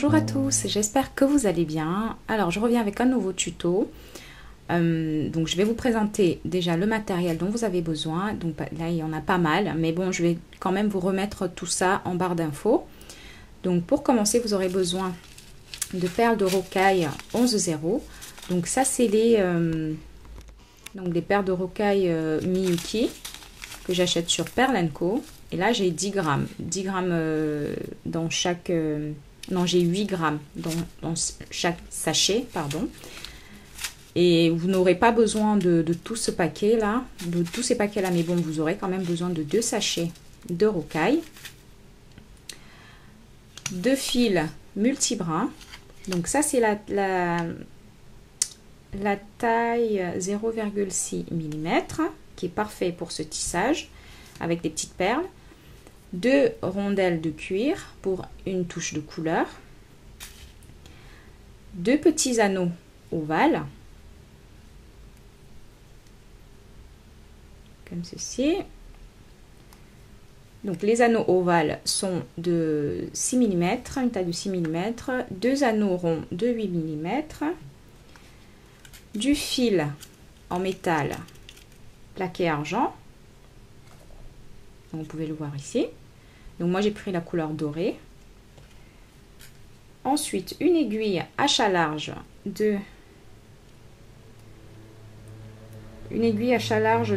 Bonjour à tous, j'espère que vous allez bien. Alors je reviens avec un nouveau tuto. Donc je vais vous présenter déjà le matériel dont vous avez besoin. Donc là il y en a pas mal, mais bon je vais quand même vous remettre tout ça en barre d'infos. Donc pour commencer vous aurez besoin de perles de rocaille 11,0. Donc ça c'est les perles de rocaille Miyuki que j'achète sur Perle & Co. Et là j'ai 10 grammes. 10 grammes dans chaque... non, j'ai 8 grammes dans chaque sachet, pardon. Et vous n'aurez pas besoin de tout ce paquet-là, de tous ces paquets-là, mais bon, vous aurez quand même besoin de 2 sachets de rocaille. 2 fils multibrins. Donc ça, c'est la taille 0,6 mm, qui est parfait pour ce tissage, avec des petites perles. 2 rondelles de cuir pour une touche de couleur, 2 petits anneaux ovales, comme ceci. Donc les anneaux ovales sont de 6 mm, une taille de 6 mm, 2 anneaux ronds de 8 mm, du fil en métal plaqué argent. Donc, vous pouvez le voir ici. Donc moi j'ai pris la couleur dorée. Ensuite une aiguille achat large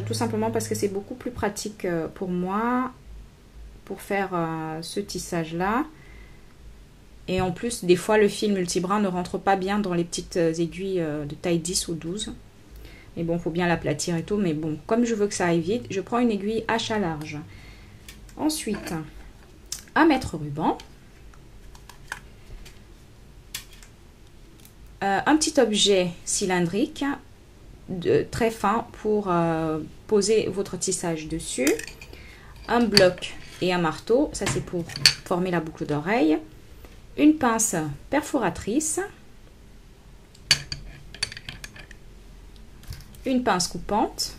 tout simplement parce que c'est beaucoup plus pratique pour moi pour faire ce tissage là. Et en plus des fois le fil multibrin ne rentre pas bien dans les petites aiguilles de taille 10 ou 12. Mais bon, il faut bien l'aplatir et tout, mais bon, comme je veux que ça aille vite, je prends une aiguille achat large. Ensuite, un mètre ruban, un petit objet cylindrique très fin pour poser votre tissage dessus, un bloc et un marteau, ça c'est pour former la boucle d'oreille, une pince perforatrice, une pince coupante,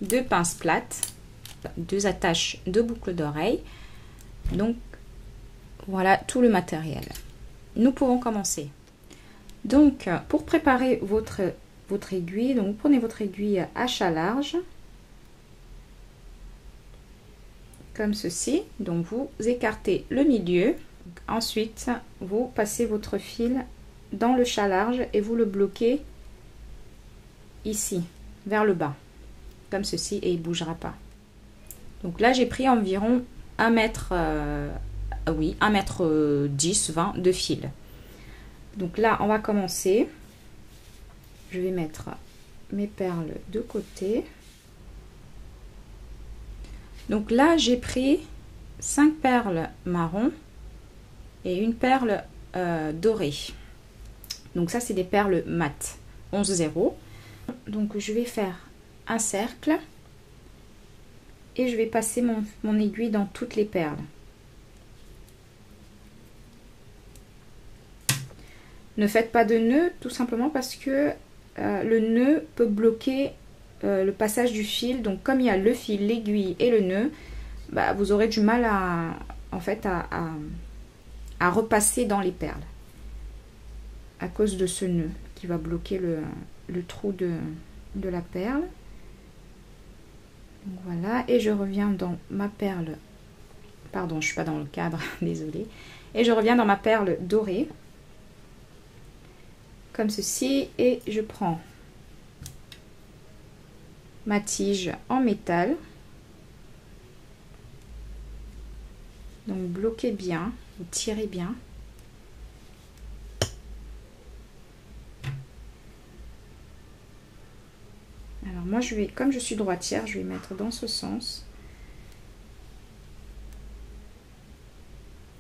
2 pinces plates, 2 attaches de boucle d'oreille. Donc voilà tout le matériel. Nous pouvons commencer. Donc pour préparer votre aiguille, donc vous prenez votre aiguille achat large comme ceci. Donc vous écartez le milieu. Ensuite vous passez votre fil dans le chat large et vous le bloquez ici vers le bas comme ceci et il bougera pas. Donc là j'ai pris environ 1 mètre 10 20 de fil. Donc là on va commencer. Je vais mettre mes perles de côté. Donc là j'ai pris 5 perles marron et une perle dorée. Donc ça c'est des perles mat 11,0. Donc je vais faire un cercle et je vais passer mon aiguille dans toutes les perles. Ne faites pas de nœud tout simplement parce que le nœud peut bloquer le passage du fil. Donc comme il y a le fil, l'aiguille et le nœud, bah, vous aurez du mal à repasser dans les perles à cause de ce nœud qui va bloquer le trou de la perle. Donc voilà, et je reviens dans ma perle, pardon je suis pas dans le cadre, désolée, et je reviens dans ma perle dorée comme ceci et je prends ma tige en métal. Donc bloquez bien, vous tirez bien. Alors moi je vais, comme je suis droitière, je vais mettre dans ce sens.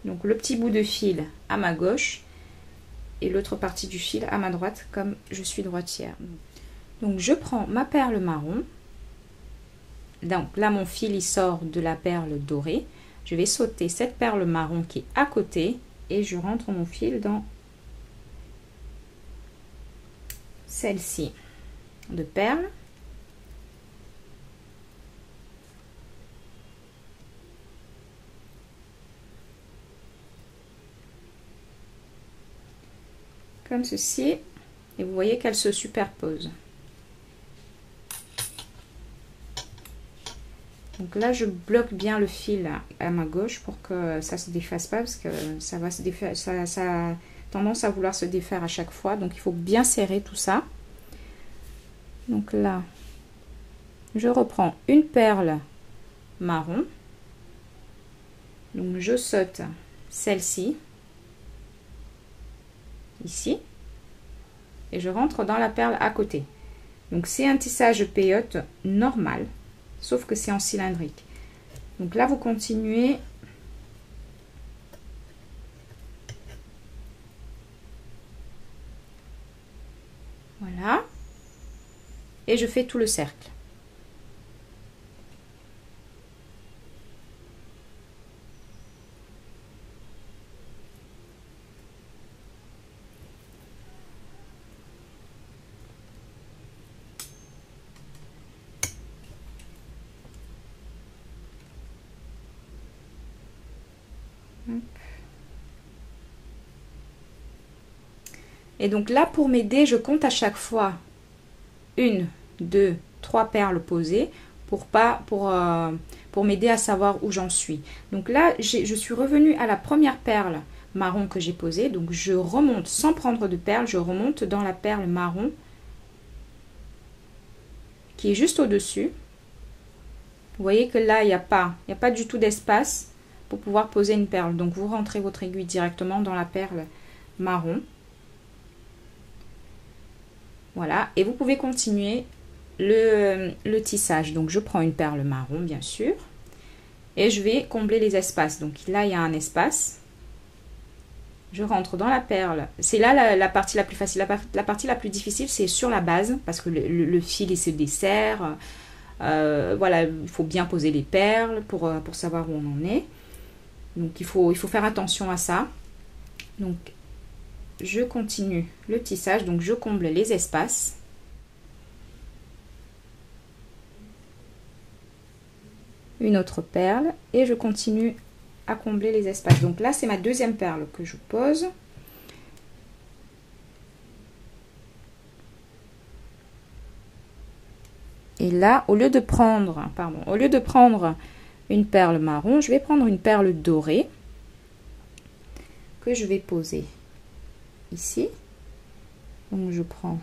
Donc le petit bout de fil à ma gauche et l'autre partie du fil à ma droite comme je suis droitière. Donc je prends ma perle marron. Donc là mon fil il sort de la perle dorée. Je vais sauter cette perle marron qui est à côté et je rentre mon fil dans celle-ci de perle. comme ceci. Et vous voyez qu'elles se superposent. Donc là, je bloque bien le fil à ma gauche pour que ça ne se défasse pas, parce que ça va se défaire, ça a tendance à vouloir se défaire à chaque fois. Donc il faut bien serrer tout ça. Donc là, je reprends une perle marron. Donc je saute celle-ci, ici, et je rentre dans la perle à côté. Donc c'est un tissage peyote normal, sauf que c'est en cylindrique. Donc là, vous continuez voilà, et je fais tout le cercle. Et donc là, pour m'aider, je compte à chaque fois 1, 2, 3 perles posées pour m'aider à savoir où j'en suis. Donc là, je suis revenue à la première perle marron que j'ai posée. Donc je remonte sans prendre de perles, je remonte dans la perle marron qui est juste au-dessus. Vous voyez que là, il n'y a pas du tout d'espace pour pouvoir poser une perle. Donc vous rentrez votre aiguille directement dans la perle marron. Voilà, et vous pouvez continuer le tissage. Donc je prends une perle marron, bien sûr, et je vais combler les espaces. Donc là, il y a un espace. Je rentre dans la perle. C'est là la partie la plus facile. La partie la plus difficile, c'est sur la base, parce que le fil, il se dessert. Voilà, il faut bien poser les perles pour savoir où on en est. Donc il faut faire attention à ça. Donc je continue le tissage, donc je comble les espaces. Une autre perle et je continue à combler les espaces. Donc là, c'est ma deuxième perle que je pose. Et là, au lieu de prendre une perle marron, je vais prendre une perle dorée que je vais poser ici. Donc je prends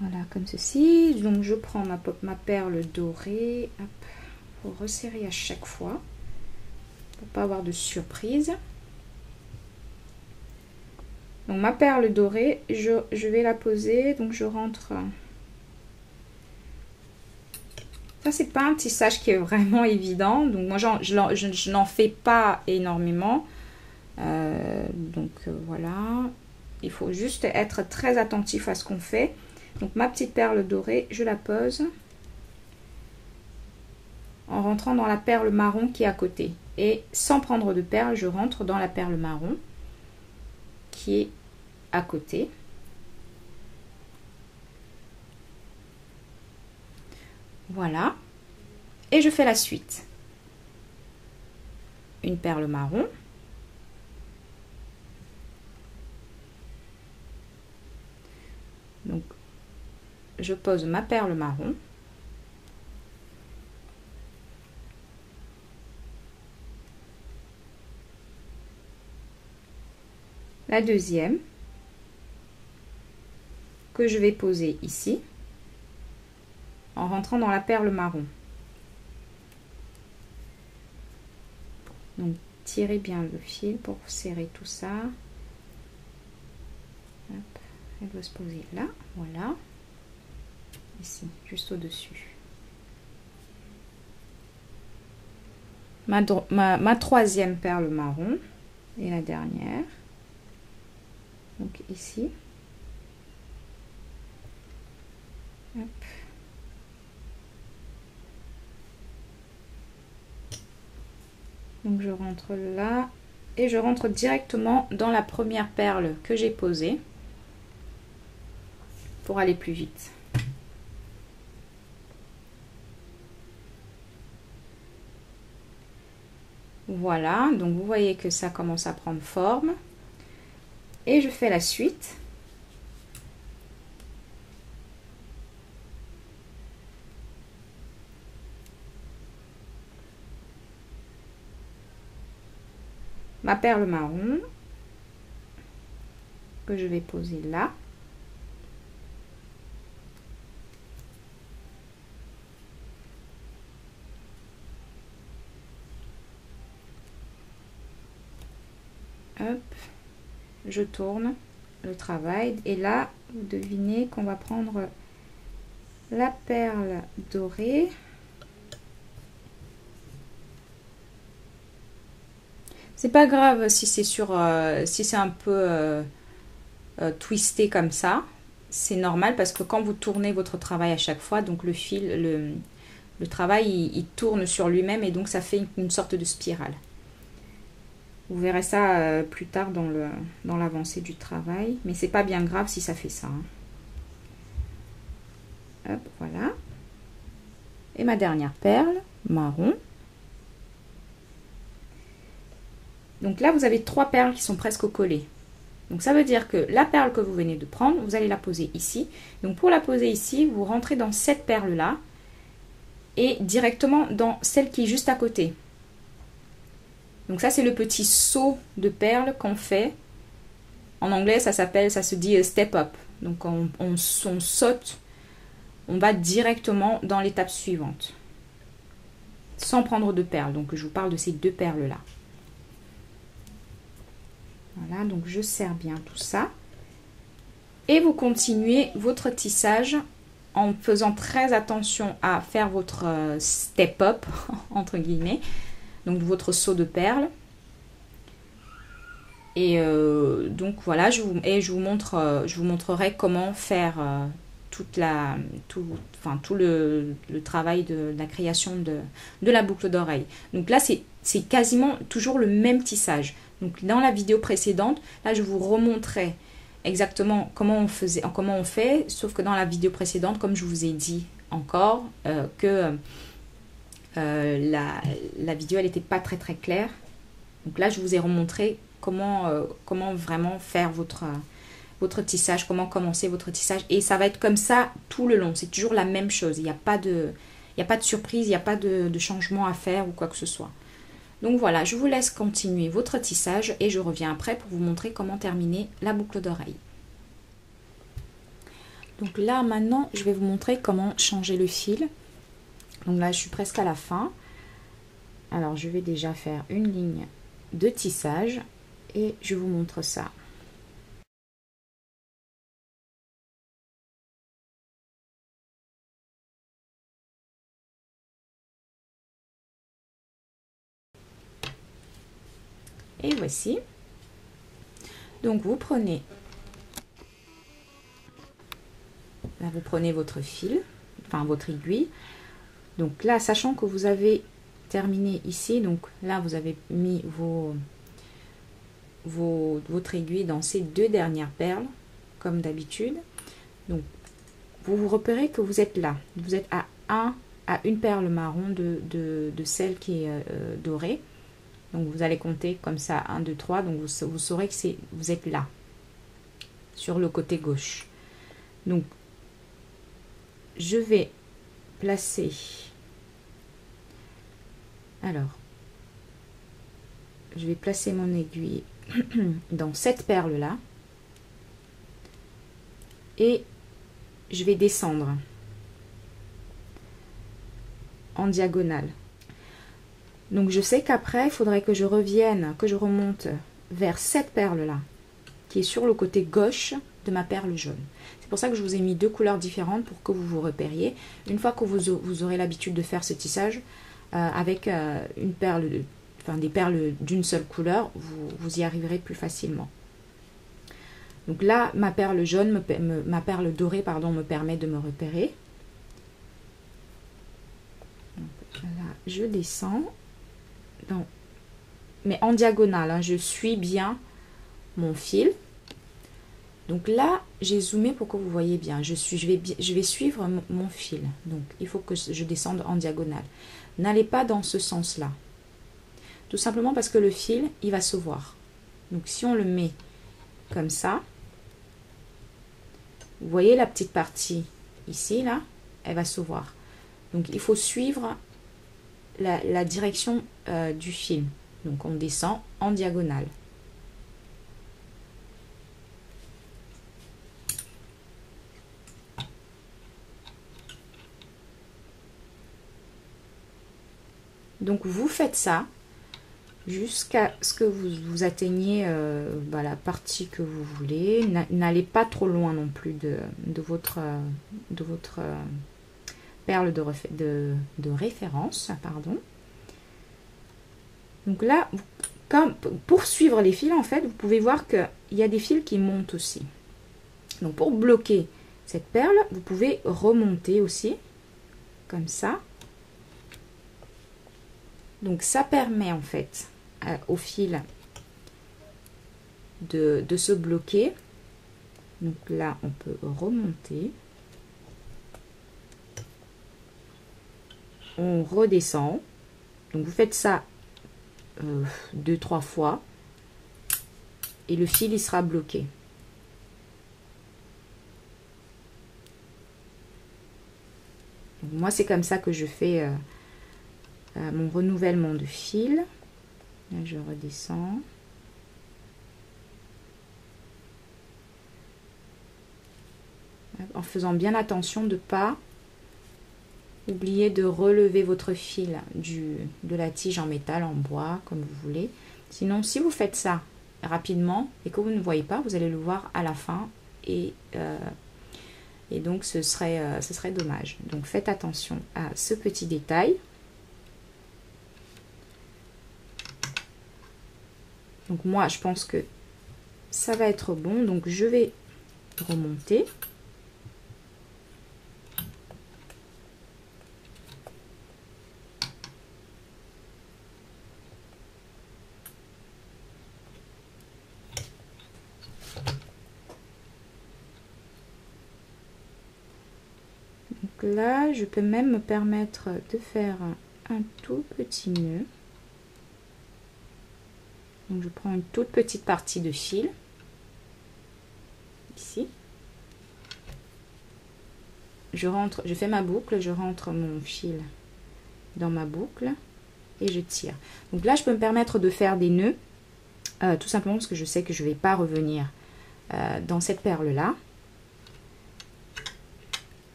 voilà comme ceci. Donc je prends ma perle dorée. Hop, faut resserrer à chaque fois pour pas avoir de surprise. Donc ma perle dorée, je vais la poser. Donc je rentre. Ça, c'est pas un tissage qui est vraiment évident. Donc moi je n'en fais pas énormément. Voilà, il faut juste être très attentif à ce qu'on fait. Donc ma petite perle dorée, je la pose en rentrant dans la perle marron qui est à côté, et sans prendre de perle, je rentre dans la perle marron qui est à côté. Voilà, et je fais la suite. Une perle marron. Donc, je pose ma perle marron. La deuxième, que je vais poser ici, en rentrant dans la perle marron. Donc, tirez bien le fil pour serrer tout ça. Hop, elle doit se poser là, voilà. Ici, juste au-dessus. Ma troisième perle marron et la dernière. Donc ici. Hop. Donc je rentre là et je rentre directement dans la première perle que j'ai posée pour aller plus vite. Voilà, donc vous voyez que ça commence à prendre forme. Et je fais la suite. Ma perle marron que je vais poser là. Hop, je tourne le travail et là vous devinez qu'on va prendre la perle dorée. C'est pas grave si c'est si c'est un peu twisté comme ça, c'est normal parce que quand vous tournez votre travail à chaque fois, donc le fil, le travail il tourne sur lui-même et donc ça fait une sorte de spirale. Vous verrez ça plus tard dans l'avancée du travail, mais c'est pas bien grave si ça fait ça. Hop, voilà. Et ma dernière perle marron. Donc là, vous avez 3 perles qui sont presque collées. Donc ça veut dire que la perle que vous venez de prendre, vous allez la poser ici. Donc pour la poser ici, vous rentrez dans cette perle-là et directement dans celle qui est juste à côté. Donc ça, c'est le petit saut de perles qu'on fait. En anglais, ça se dit step up. Donc on saute, on va directement dans l'étape suivante. Sans prendre de perles. Donc je vous parle de ces 2 perles-là. Voilà, donc je serre bien tout ça. Et vous continuez votre tissage en faisant très attention à faire votre step up, entre guillemets. Donc votre saut de perles. Et donc voilà, je vous montrerai comment faire tout le travail de la création de la boucle d'oreille. Donc là, c'est quasiment toujours le même tissage. Donc dans la vidéo précédente, là je vous remontrais exactement comment on fait, sauf que dans la vidéo précédente, comme je vous ai dit encore, que la vidéo elle n'était pas très claire. Donc là je vous ai remontré comment vraiment faire votre tissage, comment commencer votre tissage, et ça va être comme ça tout le long. C'est toujours la même chose, il n'y a pas de surprise, il n'y a pas de changement à faire ou quoi que ce soit. Donc voilà, je vous laisse continuer votre tissage et je reviens après pour vous montrer comment terminer la boucle d'oreille. Donc là maintenant, je vais vous montrer comment changer le fil. Donc là, je suis presque à la fin. Alors je vais déjà faire une ligne de tissage et je vous montre ça. Et voici. Donc vous prenez votre fil, enfin votre aiguille. Donc là, sachant que vous avez terminé ici, donc là vous avez mis votre aiguille dans ces 2 dernières perles, comme d'habitude. Donc vous repérez que vous êtes là. Vous êtes à une perle marron de celle qui est dorée. Donc vous allez compter comme ça, 1, 2, 3. Donc vous saurez que vous êtes là, sur le côté gauche. Donc je vais placer, je vais placer mon aiguille dans cette perle là et je vais descendre en diagonale. Donc je sais qu'après il faudrait que je revienne, que je remonte vers cette perle là qui est sur le côté gauche de ma perle jaune. C'est pour ça que je vous ai mis 2 couleurs différentes pour que vous vous repériez. Une fois que vous aurez l'habitude de faire ce tissage avec une perle, des perles d'une seule couleur, vous y arriverez plus facilement. Donc là, ma perle jaune, ma perle dorée, pardon, me permet de me repérer. Donc là, je descends, mais en diagonale, hein, je suis bien mon fil. Donc là, j'ai zoomé pour que vous voyez bien. Je vais suivre mon fil. Donc, il faut que je descende en diagonale. N'allez pas dans ce sens-là. Tout simplement parce que le fil, il va se voir. Donc si on le met comme ça, vous voyez la petite partie ici, là, elle va se voir. Donc il faut suivre la direction du fil. Donc on descend en diagonale. Donc vous faites ça jusqu'à ce que vous atteigniez la partie que vous voulez. N'allez pas trop loin non plus de votre perle de référence. Pardon. Donc là, pour suivre les fils, en fait, vous pouvez voir qu'il y a des fils qui montent aussi. Donc pour bloquer cette perle, vous pouvez remonter aussi, comme ça. Donc ça permet en fait au fil de se bloquer. Donc là, on peut remonter. On redescend. Donc vous faites ça 2-3 fois. Et le fil, il sera bloqué. Donc, moi, c'est comme ça que je fais mon renouvellement de fil. Là, je redescends. En faisant bien attention de ne pas oublier de relever votre fil de la tige en métal, en bois, comme vous voulez. Sinon, si vous faites ça rapidement et que vous ne voyez pas, vous allez le voir à la fin et donc ce serait dommage. Donc faites attention à ce petit détail. Donc moi, je pense que ça va être bon. Donc je vais remonter. Donc là, je peux même me permettre de faire un tout petit nœud. Donc je prends une toute petite partie de fil ici. Je fais ma boucle, je rentre mon fil dans ma boucle et je tire. Donc là, je peux me permettre de faire des nœuds, tout simplement parce que je sais que je ne vais pas revenir dans cette perle-là.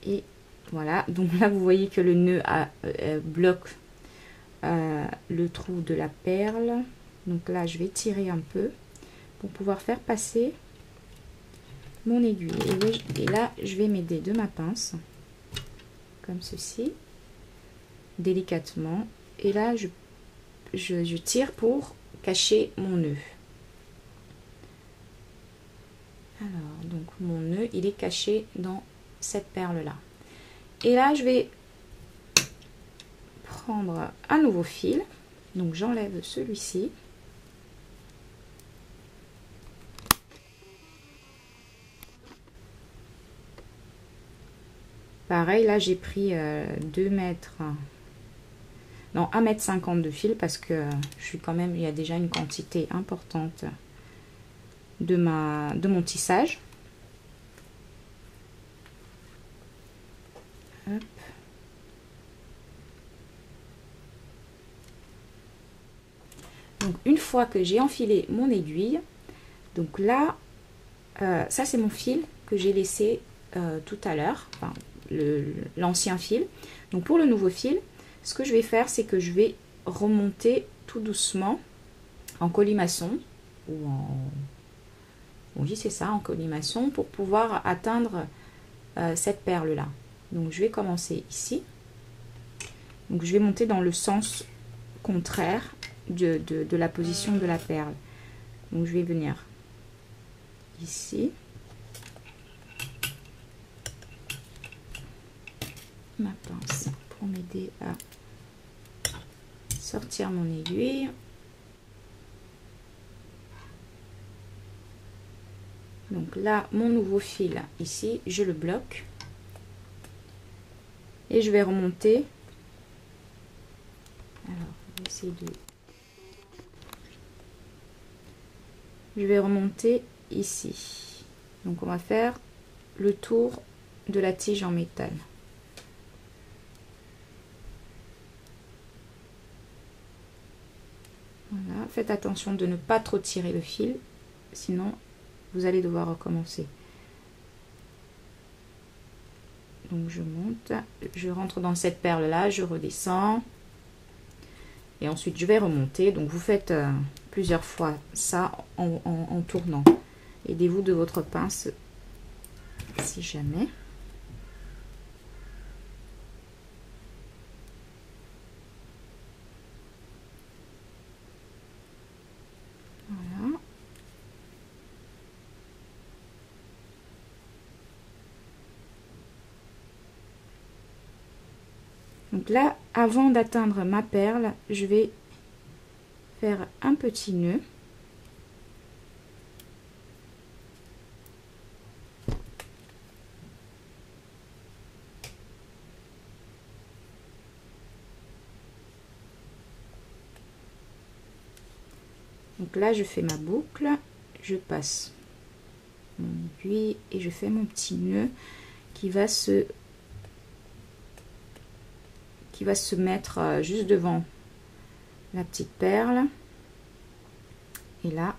Et voilà, donc là, vous voyez que le nœud bloque le trou de la perle. Donc là, je vais tirer un peu pour pouvoir faire passer mon aiguille. Et là, je vais m'aider de ma pince, comme ceci, délicatement. Et là, je tire pour cacher mon nœud. Alors, donc mon nœud, il est caché dans cette perle-là. Et là, je vais prendre un nouveau fil. Donc, j'enlève celui-ci. Pareil, là j'ai pris 2 mètres, non 1,50 m de fil parce que je suis quand même, il y a déjà une quantité importante de mon tissage. Hop. Donc une fois que j'ai enfilé mon aiguille, donc là, ça c'est mon fil que j'ai laissé tout à l'heure, enfin, l'ancien fil. Donc pour le nouveau fil, ce que je vais faire, c'est que je vais remonter tout doucement en colimaçon ou en, oui c'est ça, en colimaçon, pour pouvoir atteindre cette perle là. Donc je vais commencer ici. Donc je vais monter dans le sens contraire de la position de la perle. Donc je vais venir ici. Ma pince pour m'aider à sortir mon aiguille. Donc là, mon nouveau fil ici, je le bloque et je vais remonter. Alors, je vais essayer de je vais remonter ici. Donc on va faire le tour de la tige en métal. Voilà, faites attention de ne pas trop tirer le fil, sinon vous allez devoir recommencer. Donc je monte, je rentre dans cette perle là, je redescends et ensuite je vais remonter. Donc vous faites plusieurs fois ça en tournant. Aidez-vous de votre pince si jamais. Voilà. Donc là, avant d'atteindre ma perle, je vais faire un petit nœud. Donc là, je fais ma boucle, je passe mon aiguille et je fais mon petit nœud qui va se mettre juste devant la petite perle. Et là,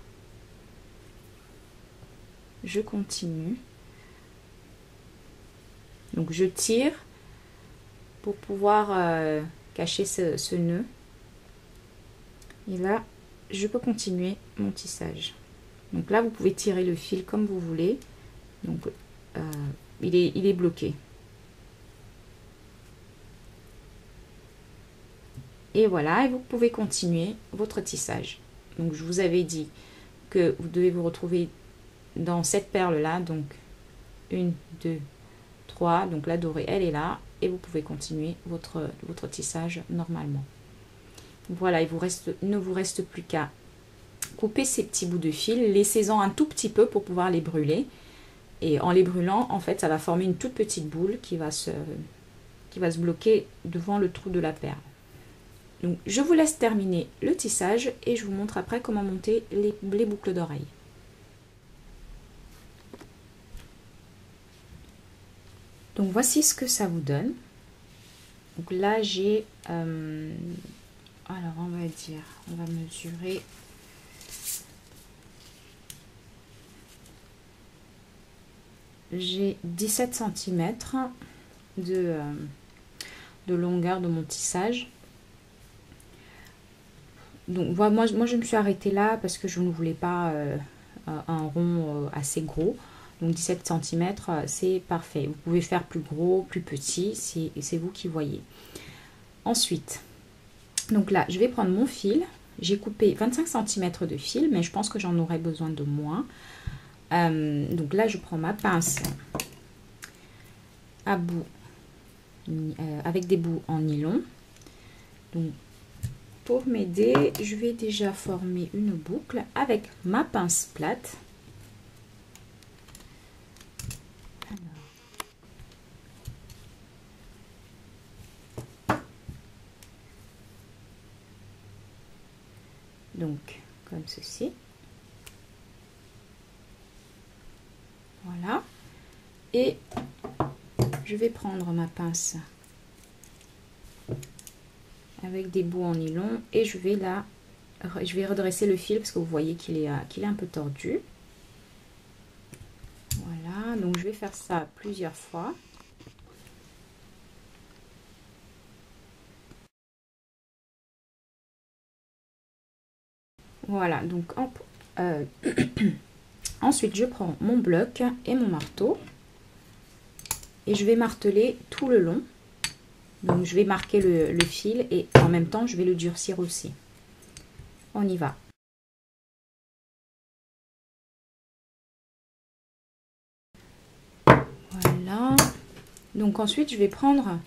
je continue. Donc je tire pour pouvoir cacher ce nœud. Et là, je peux continuer mon tissage. Donc là, vous pouvez tirer le fil comme vous voulez. Donc il est bloqué. Et voilà, et vous pouvez continuer votre tissage. Donc je vous avais dit que vous devez vous retrouver dans cette perle là, donc 1, 2, 3, donc la dorée elle est là, et vous pouvez continuer votre tissage normalement. Voilà, il ne vous reste plus qu'à couper ces petits bouts de fil, laissez-en un tout petit peu pour pouvoir les brûler, et en les brûlant, en fait, ça va former une toute petite boule qui va se bloquer devant le trou de la perle. Donc je vous laisse terminer le tissage et je vous montre après comment monter les boucles d'oreilles. Donc voici ce que ça vous donne. Donc là j'ai alors on va mesurer j'ai 17 cm de longueur de mon tissage. Donc moi je me suis arrêtée là parce que je ne voulais pas un rond assez gros. Donc 17 cm c'est parfait. Vous pouvez faire plus gros, plus petit, c'est vous qui voyez. Ensuite, donc là je vais prendre mon fil. J'ai coupé 25 cm de fil, mais je pense que j'en aurais besoin de moins. Donc là je prends ma pince à bout avec des bouts en nylon. Donc pour m'aider, je vais déjà former une boucle avec ma pince plate. Donc comme ceci. Voilà. Et je vais prendre ma pince avec des bouts en nylon et je vais redresser le fil parce que vous voyez qu'il est un peu tordu. Voilà, donc je vais faire ça plusieurs fois. Voilà, donc ensuite je prends mon bloc et mon marteau et je vais marteler tout le long. Donc je vais marquer le fil et en même temps je vais le durcir aussi. On y va. Voilà. Donc ensuite je vais prendre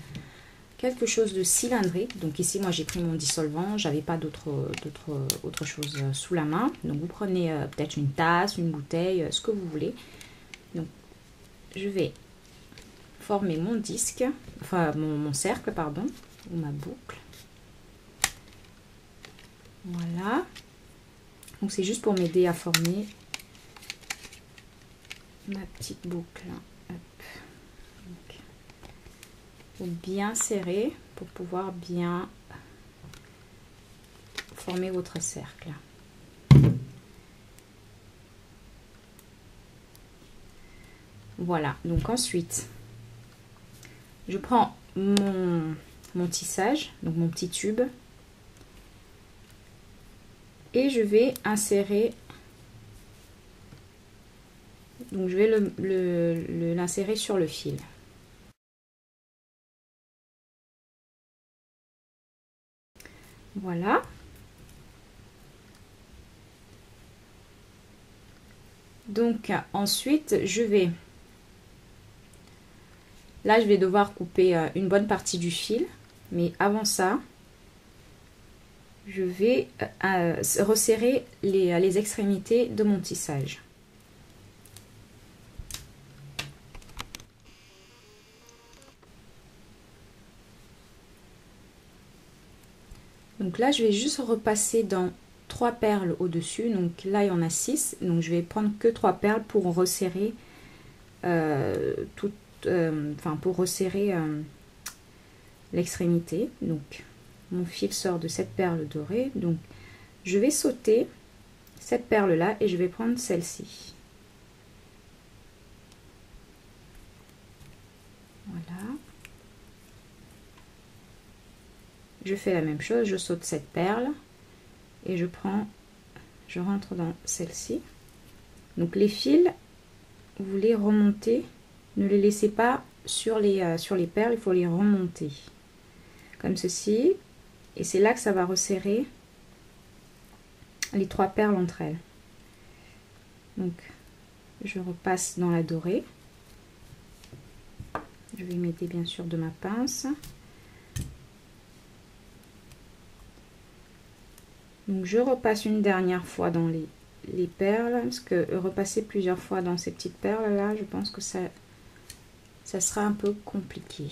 quelque chose de cylindrique. Donc ici moi j'ai pris mon dissolvant, j'avais pas autre chose sous la main. Donc vous prenez peut-être une tasse, une bouteille, ce que vous voulez. Donc je vais former mon disque, enfin mon cercle pardon, ou ma boucle. Voilà. Donc c'est juste pour m'aider à former ma petite boucle. Hop. Donc, faut bien serrer pour pouvoir bien former votre cercle. Voilà, donc ensuite je prends mon tissage, donc mon petit tube, et je vais insérer, donc je vais l'insérer sur le fil. Voilà. Donc ensuite là je vais devoir couper une bonne partie du fil, mais avant ça je vais resserrer les extrémités de mon tissage. Donc là je vais juste repasser dans 3 perles au-dessus, donc là il y en a 6, donc je vais prendre que 3 perles pour resserrer pour resserrer l'extrémité. Donc mon fil sort de cette perle dorée, donc je vais sauter cette perle là et je vais prendre celle-ci. Voilà, je fais la même chose, je saute cette perle et je rentre dans celle-ci. Donc les fils, vous les remontez, ne les laissez pas sur les perles, il faut les remonter comme ceci, et c'est là que ça va resserrer les 3 perles entre elles. Donc je repasse dans la dorée, je vais m'aider bien sûr de ma pince. Donc je repasse une dernière fois dans les perles, parce que repasser plusieurs fois dans ces petites perles là, je pense que ça sera un peu compliqué.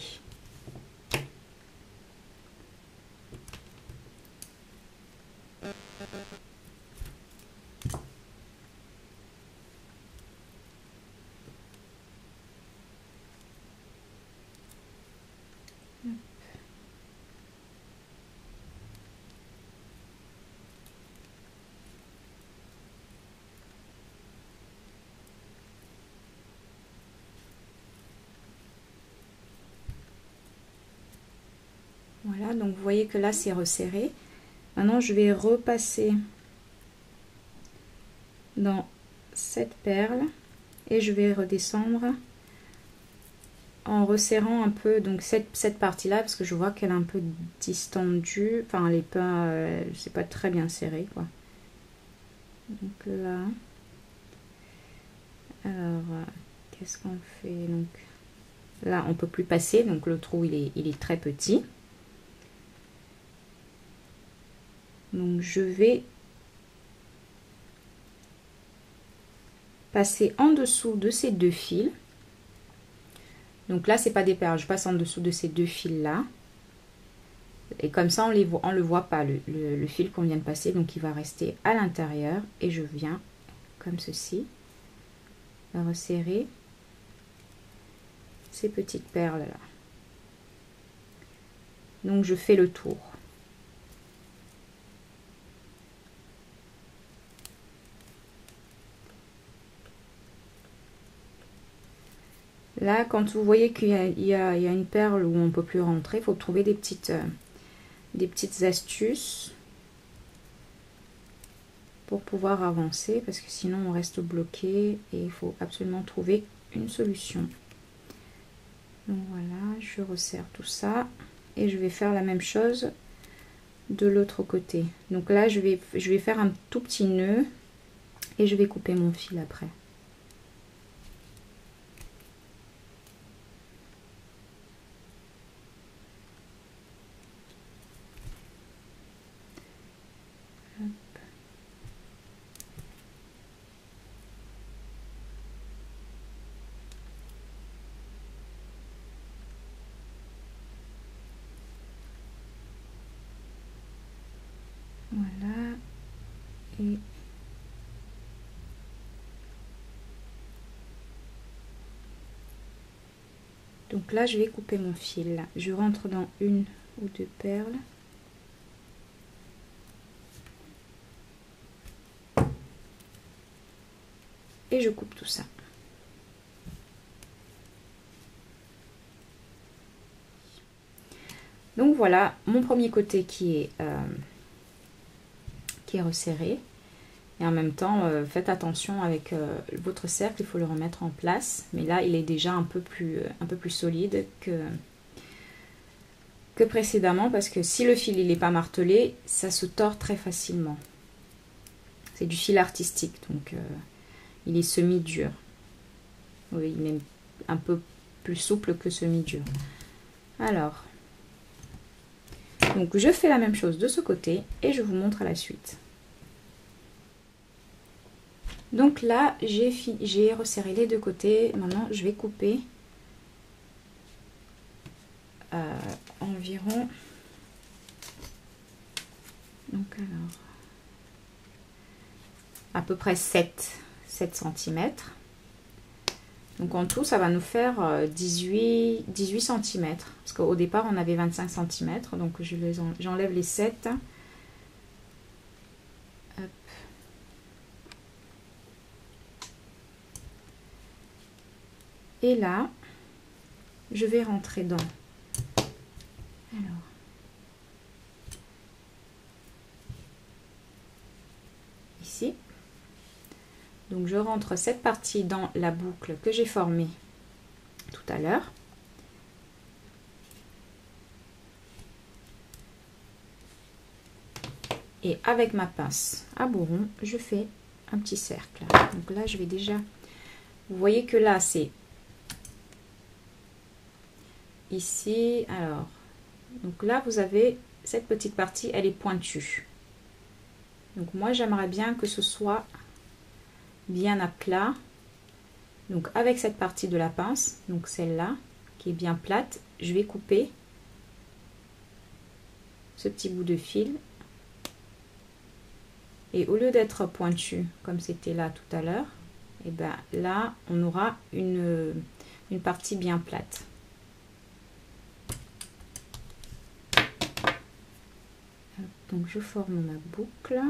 Voilà, donc vous voyez que là c'est resserré. Maintenant je vais repasser dans cette perle et je vais redescendre en resserrant un peu donc cette partie là, parce que je vois qu'elle est un peu distendue, enfin elle est pas c'est pas très bien serré quoi. Donc là, alors qu'est-ce qu'on fait? Donc là on peut plus passer, donc le trou il est très petit. Donc je vais passer en dessous de ces 2 fils. Donc là c'est pas des perles, je passe en dessous de ces 2 fils là. Et comme ça on le voit pas, le fil qu'on vient de passer, donc il va rester à l'intérieur. Et je viens comme ceci resserrer ces petites perles là. Donc je fais le tour. Là, quand vous voyez qu'il y a une perle où on ne peut plus rentrer, il faut trouver des petites astuces pour pouvoir avancer, parce que sinon on reste bloqué et il faut absolument trouver une solution. Donc voilà, je resserre tout ça et je vais faire la même chose de l'autre côté. Donc là, je vais faire un tout petit nœud et je vais couper mon fil après. Voilà, et Donc là, je vais couper mon fil. Je rentre dans une ou deux perles. Et je coupe tout ça. Donc voilà mon premier côté qui est resserré. Et en même temps, faites attention avec votre cercle, il faut le remettre en place. Mais là, il est déjà un peu plus solide que précédemment, parce que si le fil il n'est pas martelé, ça se tord très facilement. C'est du fil artistique, donc il est semi-dur. Oui, il est un peu plus souple que semi-dur. Alors, donc je fais la même chose de ce côté et je vous montre la suite. Donc là, j'ai resserré les deux côtés. Maintenant, je vais couper environ. Donc alors, à peu près 7 cm. Donc en tout, ça va nous faire 18 cm. Parce qu'au départ, on avait 25 cm. Donc j'enlève les 7. Hop. Et là, je vais rentrer dans... Alors, ici. Donc je rentre cette partie dans la boucle que j'ai formée tout à l'heure. Et avec ma pince à bourron, je fais un petit cercle. Donc là, je vais déjà... Vous voyez que là, c'est ici. Alors, donc là, vous avez cette petite partie, elle est pointue. Donc moi, j'aimerais bien que ce soit bien à plat. Donc avec cette partie de la pince, donc celle-là, qui est bien plate, je vais couper ce petit bout de fil. Et au lieu d'être pointu comme c'était là tout à l'heure, et ben là on aura une partie bien plate. Donc je forme ma boucle.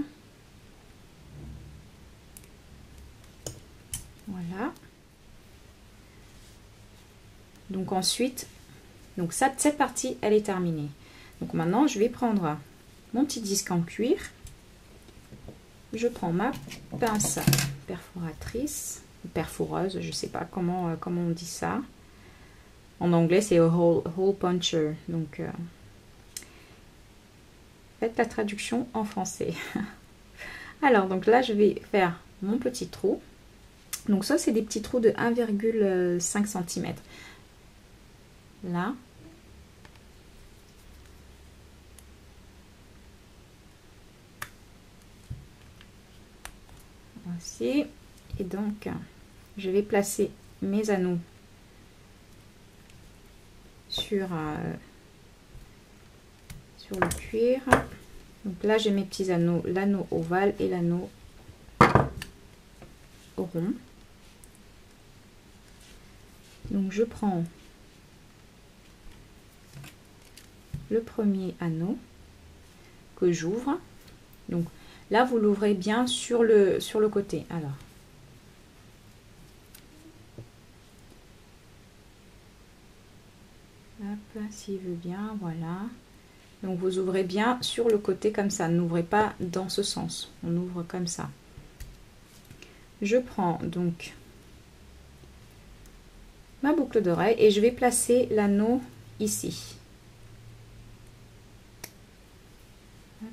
Voilà. Donc ensuite, donc cette partie elle est terminée. Donc maintenant je vais prendre mon petit disque en cuir. Je prends ma pince perforatrice, perforeuse, je sais pas comment on dit ça. En anglais c'est hole puncher. Donc faites la traduction en français. Alors donc là je vais faire mon petit trou. Donc ça c'est des petits trous de 1,5 cm. Là. Voici. Et donc je vais placer mes anneaux sur le cuir. Donc là j'ai mes petits anneaux, l'anneau ovale et l'anneau rond. Donc je prends le premier anneau que j'ouvre. Donc là vous l'ouvrez bien sur le côté. Alors hop, s'il veut bien, voilà. Donc vous ouvrez bien sur le côté comme ça, n'ouvrez pas dans ce sens, on ouvre comme ça. Je prends donc ma boucle d'oreille et je vais placer l'anneau ici. Hop.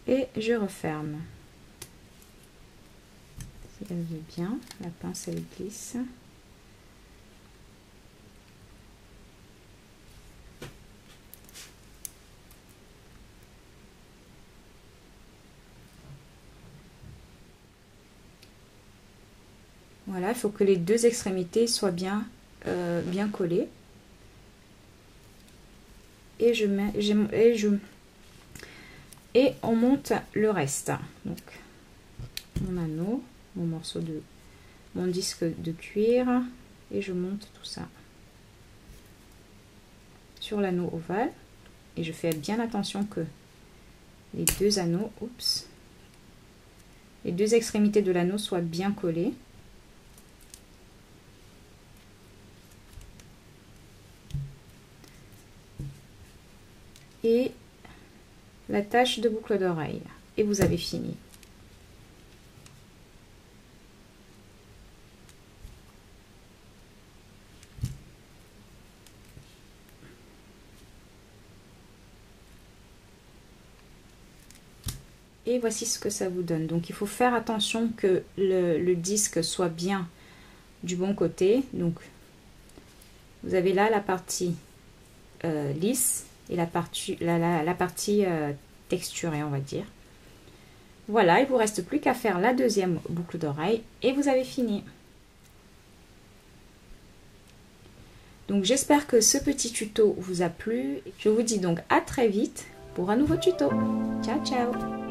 Et je referme. Si elle veut bien, la pince elle glisse. Voilà, il faut que les deux extrémités soient bien collées. et et on monte le reste. Donc mon anneau, mon morceau de mon disque de cuir, et je monte tout ça sur l'anneau ovale, et je fais bien attention que les deux anneaux, oups, les deux extrémités de l'anneau soient bien collées. Et l'attache de boucle d'oreille, et vous avez fini. Et voici ce que ça vous donne. Donc il faut faire attention que le disque soit bien du bon côté. Donc vous avez là la partie lisse et la partie texturée, on va dire. Voilà, il vous reste plus qu'à faire la deuxième boucle d'oreille et vous avez fini. Donc j'espère que ce petit tuto vous a plu. Je vous dis donc à très vite pour un nouveau tuto. Ciao ciao.